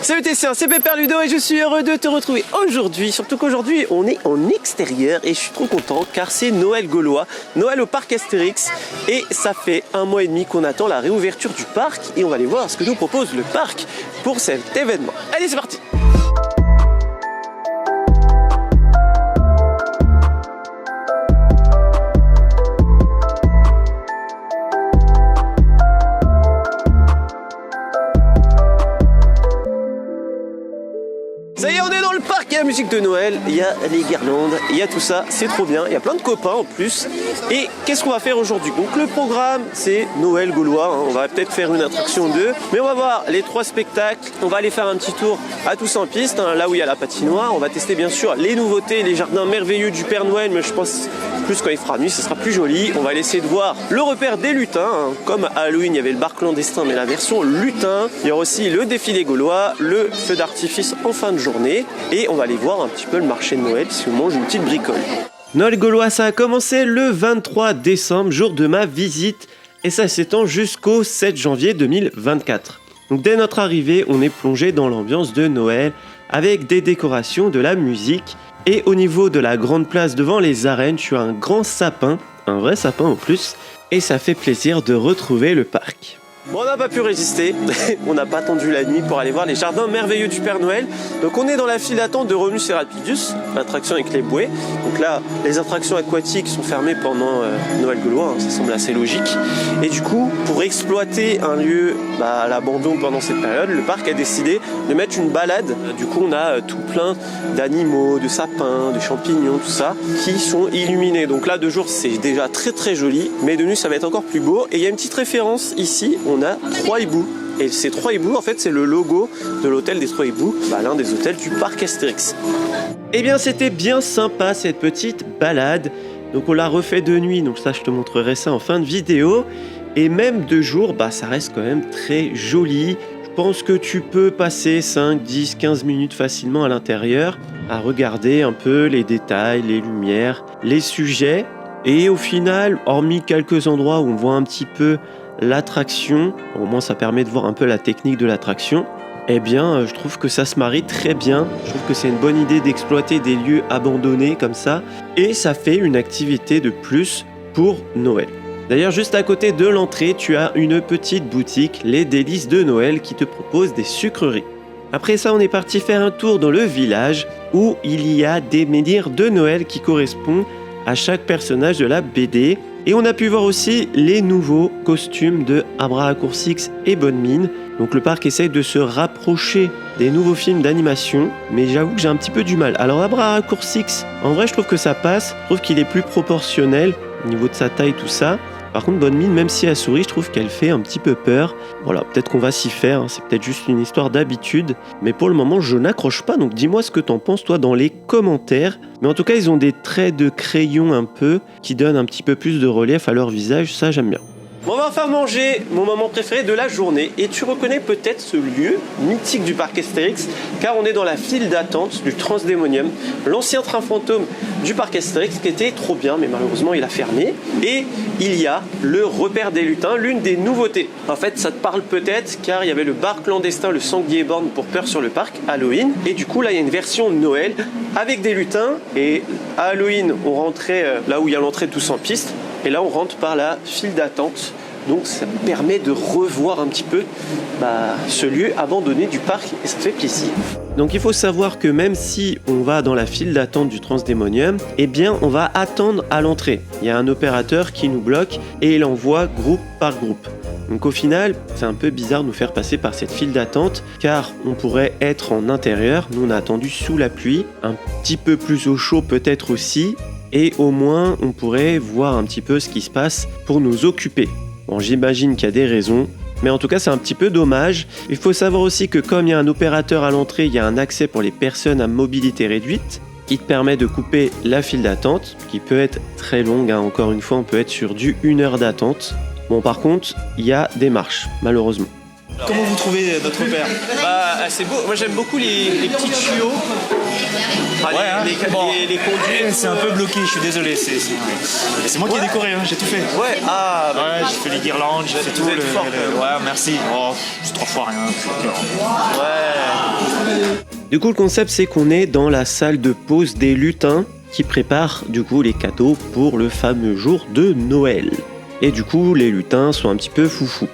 Salut Tessin, c'est Pépère Ludo et je suis heureux de te retrouver aujourd'hui. Surtout qu'aujourd'hui on est en extérieur et je suis trop content car c'est Noël gaulois, Noël au parc Astérix. Et ça fait 1 mois et demi qu'on attend la réouverture du parc et on va aller voir ce que nous propose le parc pour cet événement. Allez, c'est parti! Ça y est, on est dans le parc, il y a la musique de Noël, il y a les guirlandes, il y a tout ça, c'est trop bien, il y a plein de copains en plus. Et qu'est-ce qu'on va faire aujourd'hui? Donc le programme, c'est Noël gaulois, hein. On va peut-être faire une attraction 2, mais on va voir les 3 spectacles, on va aller faire un petit tour à Tous en piste, hein, là où il y a la patinoire, on va tester bien sûr les nouveautés, les jardins merveilleux du Père Noël, mais je pense plus quand il fera nuit, ce sera plus joli. On va essayer de voir le repère des lutins, hein. Comme à Halloween, il y avait le bar clandestin, mais la version lutin. Il y aura aussi le défilé gaulois, le feu d'artifice en fin de journée. Et on va aller voir un petit peu le marché de Noël si on mange une petite bricole. Noël gaulois, ça a commencé le 23 décembre, jour de ma visite. Et ça s'étend jusqu'au 7 janvier 2024. Donc dès notre arrivée, on est plongé dans l'ambiance de Noël avec des décorations, de la musique. Et au niveau de la grande place devant les arènes, tu as un grand sapin, un vrai sapin en plus, et ça fait plaisir de retrouver le parc. Bon, on n'a pas pu résister, on n'a pas attendu la nuit pour aller voir les jardins merveilleux du Père Noël. Donc on est dans la file d'attente de Romulus et Rapidus, l'attraction avec les bouées. Donc là, les attractions aquatiques sont fermées pendant Noël gaulois, hein, ça semble assez logique. Et du coup, pour exploiter un lieu à l'abandon pendant cette période, le parc a décidé de mettre une balade. Du coup, on a tout plein d'animaux, de sapins, de champignons, tout ça, qui sont illuminés. Donc là, de jour, c'est déjà très très joli, mais de nuit, ça va être encore plus beau. Et il y a une petite référence ici, on a 3 hiboux. Et ces 3 hiboux, en fait, c'est le logo de l'hôtel des 3 hiboux, l'un des hôtels du parc Astérix. Eh bien, c'était bien sympa cette petite balade. Donc, on l'a refait de nuit, donc ça, je te montrerai ça en fin de vidéo. Et même de jour, ça reste quand même très joli. Je pense que tu peux passer 5, 10, 15 minutes facilement à l'intérieur à regarder un peu les détails, les lumières, les sujets. Et au final, hormis quelques endroits où on voit un petit peu l'attraction, au moins ça permet de voir un peu la technique de l'attraction, eh bien je trouve que ça se marie très bien. Je trouve que c'est une bonne idée d'exploiter des lieux abandonnés comme ça, et ça fait une activité de plus pour Noël. D'ailleurs, juste à côté de l'entrée, tu as une petite boutique, les délices de Noël, qui te propose des sucreries. Après ça, on est parti faire un tour dans le village où il y a des menhirs de Noël qui correspondent à chaque personnage de la BD. Et on a pu voir aussi les nouveaux costumes de Abracoursix et Bonne Mine. Donc le parc essaye de se rapprocher des nouveaux films d'animation, mais j'avoue que j'ai un petit peu du mal. Alors Abracoursix, en vrai je trouve que ça passe, je trouve qu'il est plus proportionnel au niveau de sa taille, tout ça. Par contre, Bonne Mine, même si elle sourit, je trouve qu'elle fait un petit peu peur. Voilà, peut-être qu'on va s'y faire, hein. C'est peut-être juste une histoire d'habitude. Mais pour le moment, je n'accroche pas. Donc dis-moi ce que t'en penses, toi, dans les commentaires. Mais en tout cas, ils ont des traits de crayon un peu qui donnent un petit peu plus de relief à leur visage. Ça, j'aime bien. Bon, on va enfin manger mon moment préféré de la journée. Et tu reconnais peut-être ce lieu mythique du parc Astérix, car on est dans la file d'attente du Transdémonium, l'ancien train fantôme du parc Astérix, qui était trop bien, mais malheureusement il a fermé. Et il y a le repère des lutins, l'une des nouveautés. En fait, ça te parle peut-être, car il y avait le bar clandestin, le sanglier borgne pour peur sur le parc, Halloween. Et du coup, là, il y a une version Noël avec des lutins. Et à Halloween, on rentrait là où il y a l'entrée de Tous en piste. Et là, on rentre par la file d'attente. Donc, ça permet de revoir un petit peu ce lieu abandonné du parc. Et ça fait plaisir. Donc, il faut savoir que même si on va dans la file d'attente du Transdémonium, eh bien, on va attendre à l'entrée. Il y a un opérateur qui nous bloque et il envoie groupe par groupe. Donc, au final, c'est un peu bizarre de nous faire passer par cette file d'attente, car on pourrait être en intérieur. Nous, on a attendu sous la pluie, un petit peu plus au chaud peut-être aussi. Et au moins, on pourrait voir un petit peu ce qui se passe pour nous occuper. Bon, j'imagine qu'il y a des raisons, mais en tout cas, c'est un petit peu dommage. Il faut savoir aussi que comme il y a un opérateur à l'entrée, il y a un accès pour les personnes à mobilité réduite qui te permet de couper la file d'attente, qui peut être très longue, hein. Encore une fois, on peut être sur du 1 heure d'attente. Bon, par contre, il y a des marches, malheureusement. Comment vous trouvez notre repère? C'est beau. Moi, j'aime beaucoup les petits tuyaux. Les conduits. C'est un peu bloqué, je suis désolé. C'est moi qui ai décoré, hein, j'ai tout fait. Ouais, j'ai fait les guirlandes, j'ai fait tout. Ouais, merci. Oh, c'est 3 fois rien. Ouais. Du coup, le concept, c'est qu'on est dans la salle de pause des lutins qui préparent du coup les cadeaux pour le fameux jour de Noël. Et du coup, les lutins sont un petit peu foufous.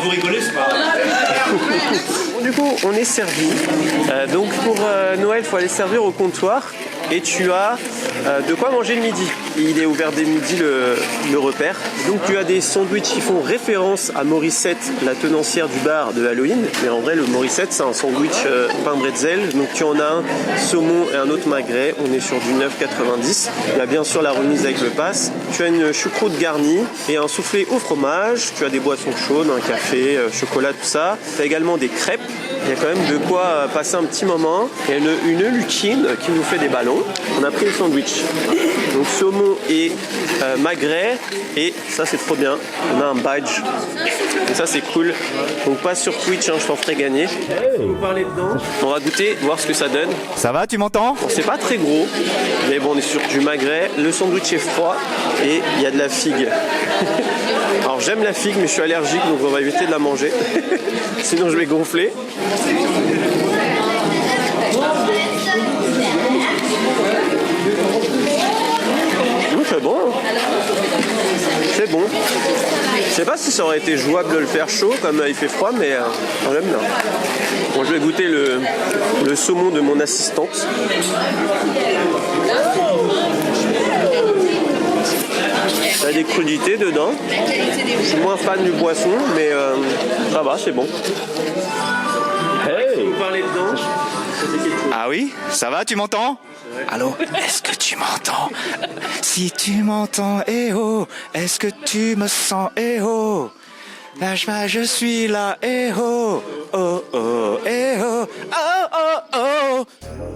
Vous rigolez, c'est pas Du coup, on est servi. Donc pour Noël, il faut aller servir au comptoir. Et tu as de quoi manger le midi. Il est ouvert dès midi le repère. Donc tu as des sandwichs qui font référence à Morissette, la tenancière du bar de Halloween. Mais en vrai, le Morissette, c'est un sandwich pain bretzel. Donc tu en as un saumon et un autre magret. On est sur du 9,90. Il y a bien sûr la remise avec le pass. Tu as une choucroute garnie et un soufflé au fromage. Tu as des boissons chaudes, un café, chocolat, tout ça. Tu as également des crêpes. Il y a quand même de quoi passer un petit moment. Il y a une lutine qui nous fait des ballons. On a pris le sandwich. Donc saumon et magret. Et ça, c'est trop bien. On a un badge. Et ça, c'est cool. Donc pas sur Twitch, hein, je t'en ferai gagner. On va parler dedans. On va goûter, voir ce que ça donne. Ça va, tu m'entends? Bon, c'est pas très gros. Mais bon, on est sur du magret. Le sandwich est froid. Et il y a de la figue. Alors j'aime la figue, mais je suis allergique. Donc on va éviter de la manger. Sinon, je vais gonfler. C'est bon. C'est bon. Je sais pas si ça aurait été jouable de le faire chaud comme il fait froid, mais j'aime bien. Bon, je vais goûter le saumon de mon assistante. Il y a des crudités dedans. Je suis moins fan du poisson, mais ça va, c'est bon. Hey. Vous parlez dedans. Ah oui? Ça va, tu m'entends? Allô? Est-ce que tu m'entends? Si tu m'entends, eh oh, est-ce que tu me sens, eh oh? Lâche pas, je suis là, eh oh, oh oh, eh oh, oh oh oh.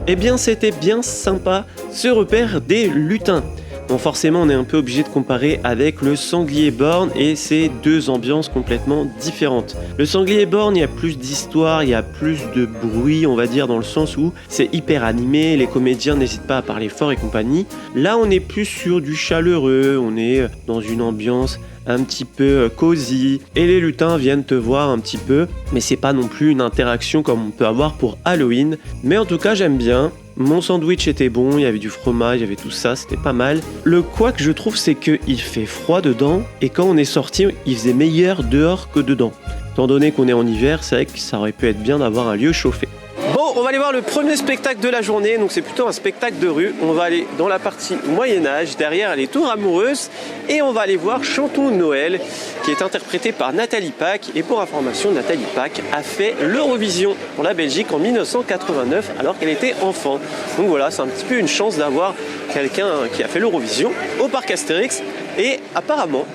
Eh bien, c'était bien sympa, ce repère des lutins. Bon, forcément, on est un peu obligé de comparer avec le sanglier borgne et c'est deux ambiances complètement différentes. Le sanglier borgne, il y a plus d'histoire, il y a plus de bruit, on va dire, dans le sens où c'est hyper animé, les comédiens n'hésitent pas à parler fort et compagnie. Là, on est plus sur du chaleureux, on est dans une ambiance un petit peu cosy et les lutins viennent te voir un petit peu, mais c'est pas non plus une interaction comme on peut avoir pour Halloween. Mais en tout cas, j'aime bien. Mon sandwich était bon, il y avait du fromage, il y avait tout ça, c'était pas mal. Le quoi que je trouve, c'est qu'il fait froid dedans et quand on est sorti, il faisait meilleur dehors que dedans. Étant donné qu'on est en hiver, c'est vrai que ça aurait pu être bien d'avoir un lieu chauffé. Bon, on va aller voir le premier spectacle de la journée, donc c'est plutôt un spectacle de rue. On va aller dans la partie Moyen-Âge, derrière les tours amoureuses, et on va aller voir Chantons Noël, qui est interprété par Nathalie Pack. Et pour information, Nathalie Pack a fait l'Eurovision pour la Belgique en 1989, alors qu'elle était enfant. Donc voilà, c'est un petit peu une chance d'avoir quelqu'un qui a fait l'Eurovision au parc Astérix, et apparemment,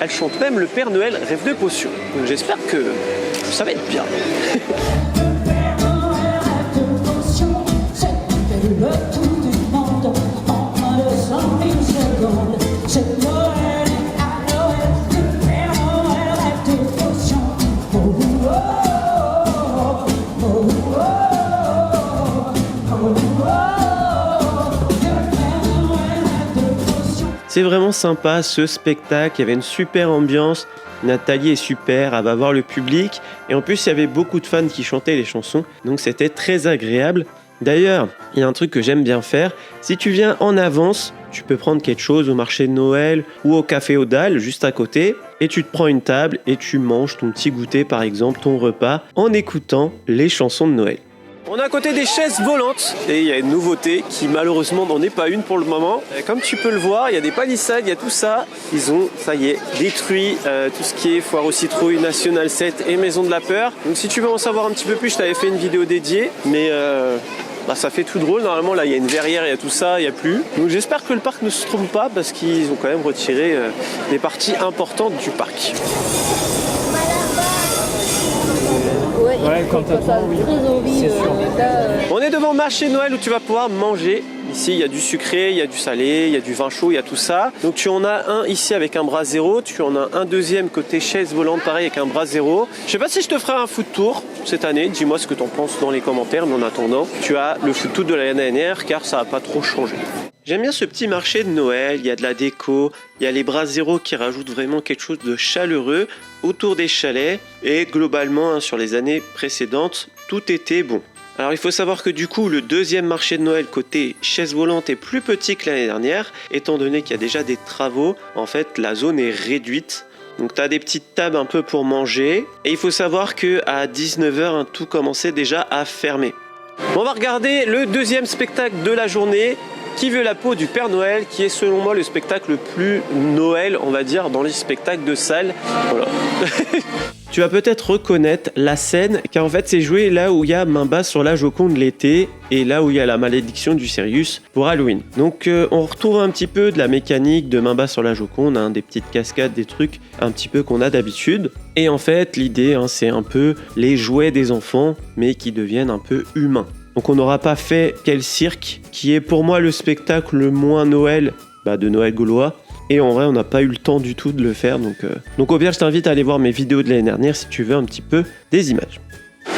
elle chante même le Père Noël rêve de potion. Donc j'espère que ça va être bien. Le tout du monde en moins de 100 000 secondes. C'est Noël, à Noël, le Père Noël rêve de potion. Oh, oh, oh, oh, oh, oh, oh, le Père Noël rêve de potion. C'est vraiment sympa ce spectacle, il y avait une super ambiance. Nathalie est super, elle va voir le public. Et en plus, il y avait beaucoup de fans qui chantaient les chansons, donc c'était très agréable. D'ailleurs, il y a un truc que j'aime bien faire, si tu viens en avance, tu peux prendre quelque chose au marché de Noël ou au café aux Dalles juste à côté et tu te prends une table et tu manges ton petit goûter par exemple, ton repas en écoutant les chansons de Noël. On est à côté des chaises volantes et il y a une nouveauté qui malheureusement n'en est pas une pour le moment. Comme tu peux le voir, il y a des palissades, il y a tout ça. Ils ont, ça y est, détruit tout ce qui est foire aux citrouilles, National 7 et Maison de la Peur. Donc si tu veux en savoir un petit peu plus, je t'avais fait une vidéo dédiée, mais ça fait tout drôle. Normalement là il y a une verrière, il y a tout ça, il n'y a plus. Donc j'espère que le parc ne se trompe pas parce qu'ils ont quand même retiré des parties importantes du parc. Ouais, quand t'as ça, oui. Très envie, c'est sûr. On est devant le marché de Noël où tu vas pouvoir manger. Ici, il y a du sucré, il y a du salé, il y a du vin chaud, il y a tout ça. Donc tu en as un ici avec un bras zéro, tu en as un deuxième côté chaise volante pareil avec un bras zéro. Je sais pas si je te ferai un food tour cette année, dis-moi ce que t'en penses dans les commentaires, mais en attendant, tu as le food tour de l'année dernière car ça n'a pas trop changé. J'aime bien ce petit marché de Noël, il y a de la déco, il y a les bras zéro qui rajoutent vraiment quelque chose de chaleureux autour des chalets et globalement sur les années précédentes, tout était bon. Alors il faut savoir que du coup le deuxième marché de Noël côté chaise volante est plus petit que l'année dernière, étant donné qu'il y a déjà des travaux, en fait la zone est réduite. Donc tu as des petites tables un peu pour manger et il faut savoir qu'à 19h tout commençait déjà à fermer. On va regarder le deuxième spectacle de la journée. Qui veut la peau du Père Noël, qui est selon moi le spectacle le plus Noël, on va dire, dans les spectacles de salle. Voilà. Tu vas peut-être reconnaître la scène, car en fait c'est joué là où il y a main basse sur la Joconde l'été, et là où il y a la malédiction du Sirius pour Halloween. Donc on retrouve un petit peu de la mécanique de main basse sur la Joconde, des petites cascades, des trucs un petit peu qu'on a d'habitude. Et en fait l'idée c'est un peu les jouets des enfants, mais qui deviennent un peu humains. Donc on n'aura pas fait Quel Cirque, qui est pour moi le spectacle le moins Noël de Noël gaulois. Et en vrai, on n'a pas eu le temps du tout de le faire. Donc au pire, je t'invite à aller voir mes vidéos de l'année dernière si tu veux un petit peu des images.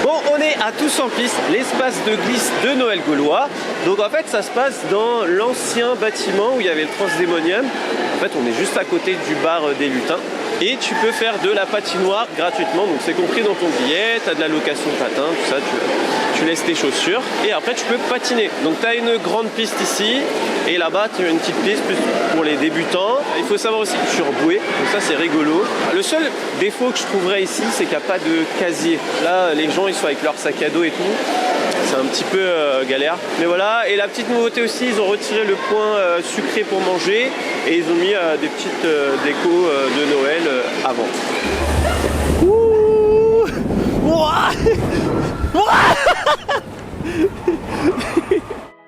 Bon, on est à Tous en Piste, l'espace de glisse de Noël gaulois. Donc en fait, ça se passe dans l'ancien bâtiment où il y avait le Transdémonium. En fait, on est juste à côté du bar des lutins. Et tu peux faire de la patinoire gratuitement, donc c'est compris dans ton billet, tu as de la location de patins, tout ça, tu laisses tes chaussures et après tu peux patiner. Donc tu as une grande piste ici et là-bas tu as une petite piste plus pour les débutants. Il faut savoir aussi que tu es reboué, donc ça c'est rigolo. Le seul défaut que je trouverais ici, c'est qu'il n'y a pas de casier. Là les gens ils sont avec leur sac à dos et tout. C'est un petit peu galère. Mais voilà, et la petite nouveauté aussi, ils ont retiré le point sucré pour manger et ils ont mis des petites décos de Noël avant. Ouh.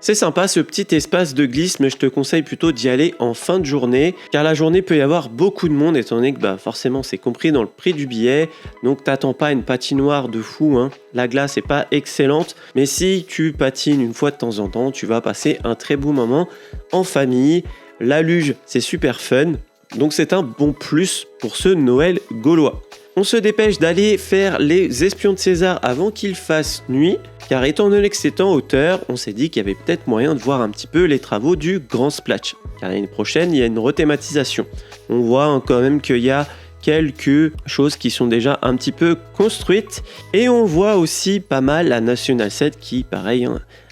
C'est sympa ce petit espace de glisse, mais je te conseille plutôt d'y aller en fin de journée, car la journée peut y avoir beaucoup de monde, étant donné que forcément c'est compris dans le prix du billet, donc t'attends pas une patinoire de fou, La glace est pas excellente, mais si tu patines une fois de temps en temps, tu vas passer un très beau moment en famille. La luge, c'est super fun, donc c'est un bon plus pour ce Noël gaulois. On se dépêche d'aller faire les espions de César avant qu'il fasse nuit, car étant donné que c'est en hauteur, on s'est dit qu'il y avait peut-être moyen de voir un petit peu les travaux du Grand Splatch. Car l'année prochaine, il y a une rethématisation. On voit quand même qu'il y a quelques choses qui sont déjà un petit peu construites. Et on voit aussi pas mal la National 7 qui, pareil,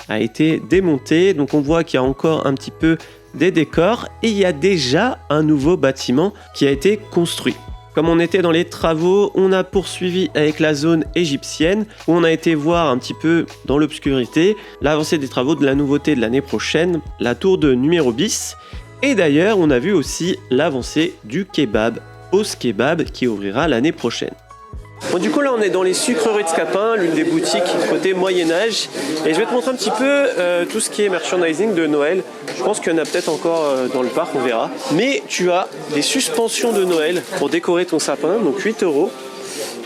a été démontée. Donc on voit qu'il y a encore un petit peu des décors et il y a déjà un nouveau bâtiment qui a été construit. Comme on était dans les travaux, on a poursuivi avec la zone égyptienne où on a été voir un petit peu dans l'obscurité l'avancée des travaux de la nouveauté de l'année prochaine, la tour de numéro bis. Et d'ailleurs, on a vu aussi l'avancée du kebab, Os Kebab, qui ouvrira l'année prochaine. Bon, du coup là on est dans les sucreries de Scapin, l'une des boutiques côté Moyen-Âge, et je vais te montrer un petit peu tout ce qui est merchandising de Noël. Je pense qu'il y en a peut-être encore dans le parc, on verra. Mais tu as des suspensions de Noël pour décorer ton sapin, donc 8 €.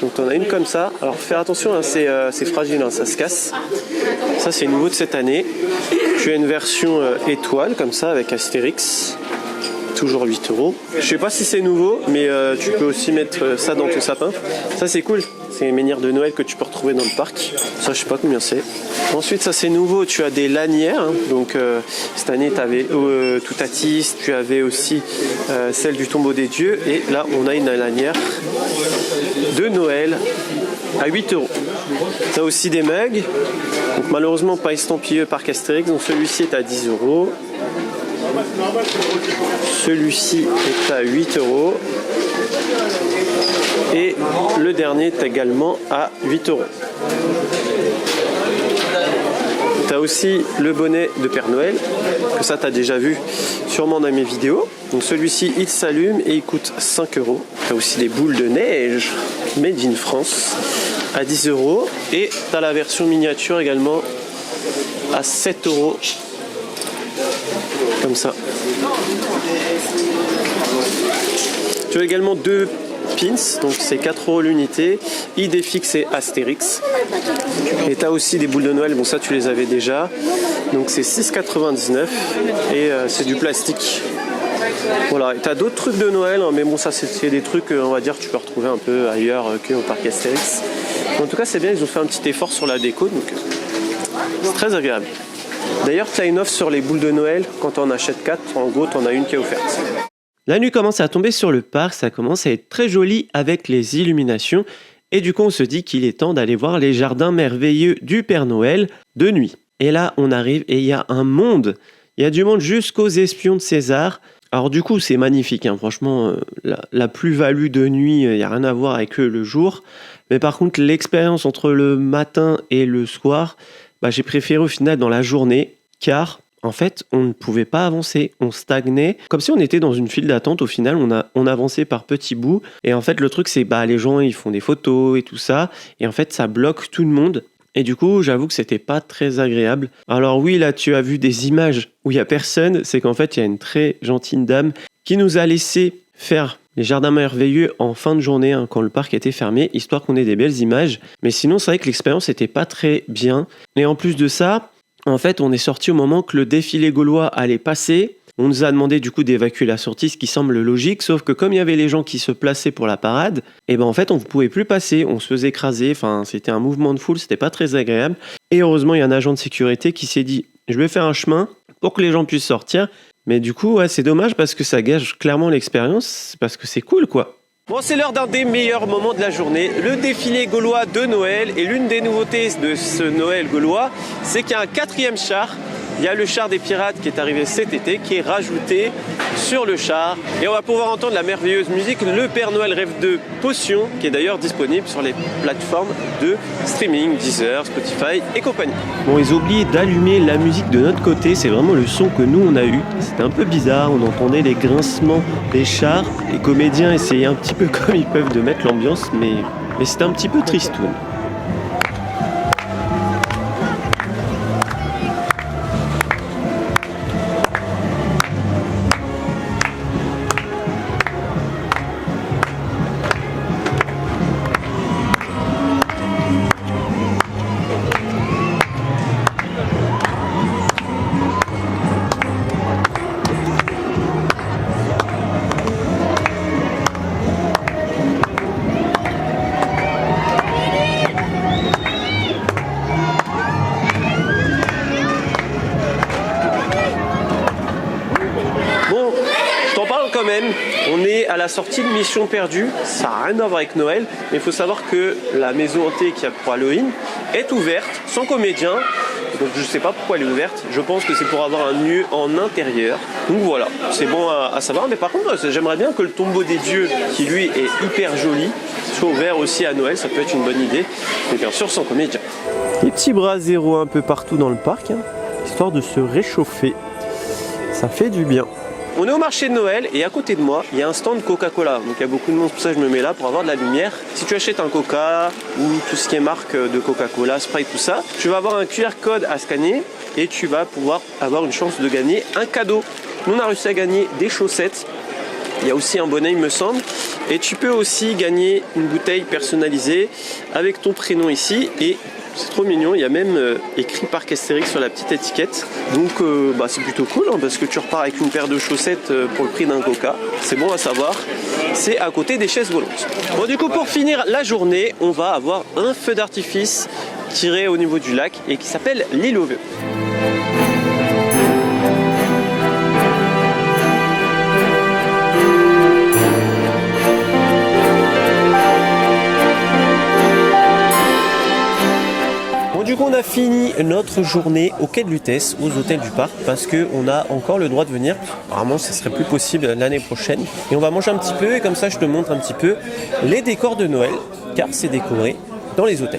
Donc tu en as une comme ça. Alors faire attention, c'est fragile, ça se casse. Ça c'est nouveau de cette année. Tu as une version étoile comme ça avec Astérix. Toujours 8 €. Je sais pas si c'est nouveau, mais tu peux aussi mettre ça dans ton sapin. Ça c'est cool, c'est une menhirs de Noël que tu peux retrouver dans le parc. Ça je sais pas combien c'est. Ensuite ça c'est nouveau, tu as des lanières. Donc cette année tu avais Toutatis, tu avais aussi celle du tombeau des dieux. Et là on a une lanière de Noël à 8 €. Tu as aussi des mugs. Donc malheureusement pas estampillé par Astérix, donc celui-ci est à 10 €. Celui-ci est à 8 € et le dernier est également à 8 €. Tu as aussi le bonnet de Père Noël, que ça tu as déjà vu sûrement dans mes vidéos. Donc celui-ci il s'allume et il coûte 5 €. Tu as aussi des boules de neige made in France à 10 € et tu as la version miniature également à 7 €. Comme ça. Tu as également deux pins, donc c'est 4 € l'unité, Idéfix et Astérix. Et tu as aussi des boules de Noël, bon ça tu les avais déjà, donc c'est 6,99 € et c'est du plastique. Voilà, tu as d'autres trucs de Noël, mais bon ça c'est des trucs, on va dire, que tu peux retrouver un peu ailleurs qu'au parc Astérix. En tout cas c'est bien, ils ont fait un petit effort sur la déco, donc c'est très agréable. D'ailleurs, tu as une offre sur les boules de Noël. Quand on achète 4, en gros, tu en as une qui est offerte. La nuit commence à tomber sur le parc, ça commence à être très joli avec les illuminations. Et du coup, on se dit qu'il est temps d'aller voir les jardins merveilleux du Père Noël de nuit. Et là, on arrive et il y a un monde. Il y a du monde jusqu'aux espions de César. Alors du coup, c'est magnifique, hein. Franchement, la plus-value de nuit, il n'y a rien à voir avec le jour. Mais par contre, l'expérience entre le matin et le soir, j'ai préféré au final dans la journée, car en fait, on ne pouvait pas avancer, on stagnait. Comme si on était dans une file d'attente, au final, on avançait par petits bouts. Et en fait, le truc, c'est les gens, ils font des photos et tout ça. Et en fait, ça bloque tout le monde. Et du coup, j'avoue que c'était pas très agréable. Alors oui, là, tu as vu des images où il y a personne. C'est qu'en fait, il y a une très gentille dame qui nous a laissé faire les jardins merveilleux en fin de journée, hein, quand le parc était fermé, histoire qu'on ait des belles images. Mais sinon, c'est vrai que l'expérience n'était pas très bien. Et en plus de ça, en fait, on est sorti au moment que le défilé gaulois allait passer. On nous a demandé du coup d'évacuer la sortie, ce qui semble logique, sauf que comme il y avait les gens qui se plaçaient pour la parade, en fait on ne pouvait plus passer, on se faisait écraser, c'était un mouvement de foule, c'était pas très agréable. Et heureusement, il y a un agent de sécurité qui s'est dit « je vais faire un chemin pour que les gens puissent sortir ». Mais du coup, c'est dommage parce que ça gâche clairement l'expérience, parce que c'est cool quoi. Bon, c'est l'heure d'un des meilleurs moments de la journée, le défilé gaulois de Noël. Et l'une des nouveautés de ce Noël gaulois, c'est qu'il y a un 4e char. Il y a le char des pirates qui est arrivé cet été, qui est rajouté sur le char. Et on va pouvoir entendre la merveilleuse musique Le Père Noël rêve de potion, qui est d'ailleurs disponible sur les plateformes de streaming, Deezer, Spotify et compagnie. Bon, ils ont oublié d'allumer la musique de notre côté, c'est vraiment le son que nous on a eu. C'était un peu bizarre, on entendait les grincements des chars. Les comédiens essayaient un petit peu comme ils peuvent de mettre l'ambiance, mais c'était un petit peu tristoun. Quand même, on est à la sortie de Mission Perdue, ça n'a rien à voir avec Noël, mais il faut savoir que la maison hantée qui a pour Halloween est ouverte, sans comédien, donc je ne sais pas pourquoi elle est ouverte, je pense que c'est pour avoir un lieu en intérieur, donc voilà, c'est bon à savoir, mais par contre j'aimerais bien que le tombeau des dieux, qui lui est hyper joli, soit ouvert aussi à Noël, ça peut être une bonne idée, mais bien sûr sans comédien. Des petits bras zéro un peu partout dans le parc, hein, histoire de se réchauffer, ça fait du bien. On est au marché de Noël et à côté de moi, il y a un stand Coca-Cola. Donc il y a beaucoup de monde, pour ça je me mets là pour avoir de la lumière. Si tu achètes un Coca ou tout ce qui est marque de Coca-Cola, Sprite, tout ça, tu vas avoir un QR code à scanner et tu vas pouvoir avoir une chance de gagner un cadeau. Nous on a réussi à gagner des chaussettes. Il y a aussi un bonnet, il me semble. Et tu peux aussi gagner une bouteille personnalisée avec ton prénom ici. Et c'est trop mignon, il y a même écrit Parc Astérix sur la petite étiquette. Donc c'est plutôt cool, hein, parce que tu repars avec une paire de chaussettes pour le prix d'un Coca. C'est bon à savoir. C'est à côté des chaises volantes. Bon, du coup, pour finir la journée, on va avoir un feu d'artifice tiré au niveau du lac et qui s'appelle l'île aux vœux. Du coup, on a fini notre journée au quai de Lutèce, aux hôtels du parc, parce qu'on a encore le droit de venir. Apparemment, ça serait plus possible l'année prochaine. Et on va manger un petit peu, et comme ça, je te montre un petit peu les décors de Noël, car c'est décoré dans les hôtels.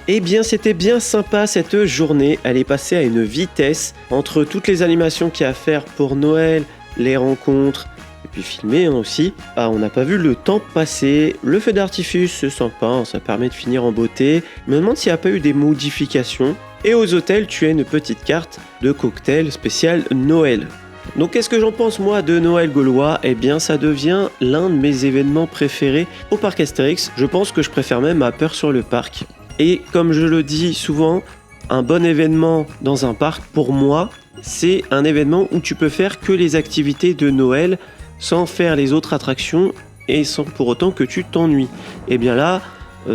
Eh bien, c'était bien sympa cette journée. Elle est passée à une vitesse entre toutes les animations qu'il y a à faire pour Noël, les rencontres, et puis filmer aussi. On n'a pas vu le temps passer. Le feu d'artifice, c'est sympa, ça permet de finir en beauté. Je me demande s'il n'y a pas eu des modifications. Et aux hôtels, tu as une petite carte de cocktail spécial Noël. Donc qu'est-ce que j'en pense moi de Noël gaulois ? Eh bien ça devient l'un de mes événements préférés au parc Astérix. Je pense que je préfère même à Peur sur le parc. Et comme je le dis souvent, un bon événement dans un parc, pour moi, c'est un événement où tu peux faire que les activités de Noël sans faire les autres attractions et sans pour autant que tu t'ennuies. Et bien là,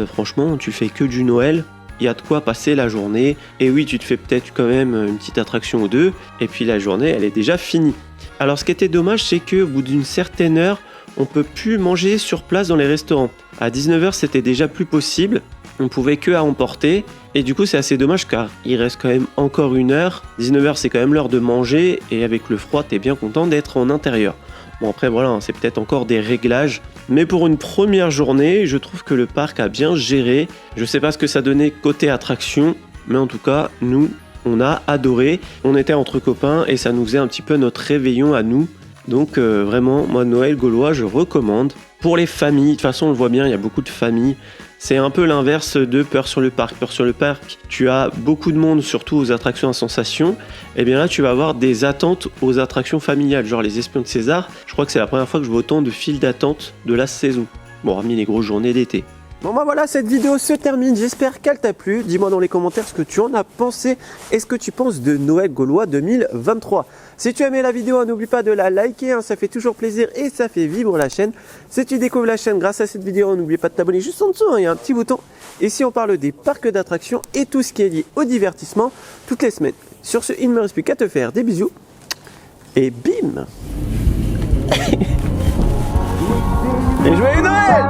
franchement, tu fais que du Noël. il y a de quoi passer la journée. Et oui, tu te fais peut-être quand même une petite attraction ou deux, et puis la journée, elle est déjà finie. Alors ce qui était dommage, c'est qu'au bout d'une certaine heure, on peut plus manger sur place dans les restaurants. À 19h, c'était déjà plus possible. On pouvait que à emporter. Et du coup, c'est assez dommage car il reste quand même encore une heure. 19h, c'est quand même l'heure de manger. Et avec le froid, t'es bien content d'être en intérieur. Bon, après, voilà, c'est peut-être encore des réglages. Mais pour une première journée, je trouve que le parc a bien géré. Je sais pas ce que ça donnait côté attraction. Mais en tout cas, nous, on a adoré. On était entre copains et ça nous faisait un petit peu notre réveillon à nous. Donc vraiment, moi, Noël Gaulois, je recommande. Pour les familles, de toute façon, on le voit bien, il y a beaucoup de familles. C'est un peu l'inverse de Peur sur le parc. Peur sur le parc, tu as beaucoup de monde, surtout aux attractions à sensations. Et bien là, tu vas avoir des attentes aux attractions familiales, genre les Espions de César. Je crois que c'est la première fois que je vois autant de files d'attente de la saison. Bon, hormis les grosses journées d'été. Bon bah voilà, cette vidéo se termine, j'espère qu'elle t'a plu. Dis-moi dans les commentaires ce que tu en as pensé et ce que tu penses de Noël Gaulois 2023. Si tu as aimé la vidéo, n'oublie pas de la liker, ça fait toujours plaisir et ça fait vivre la chaîne. Si tu découvres la chaîne grâce à cette vidéo, n'oublie pas de t'abonner juste en dessous, il y a un petit bouton. Ici on parle des parcs d'attractions et tout ce qui est lié au divertissement toutes les semaines. Sur ce, il ne me reste plus qu'à te faire des bisous et bim. Et joyeux Noël.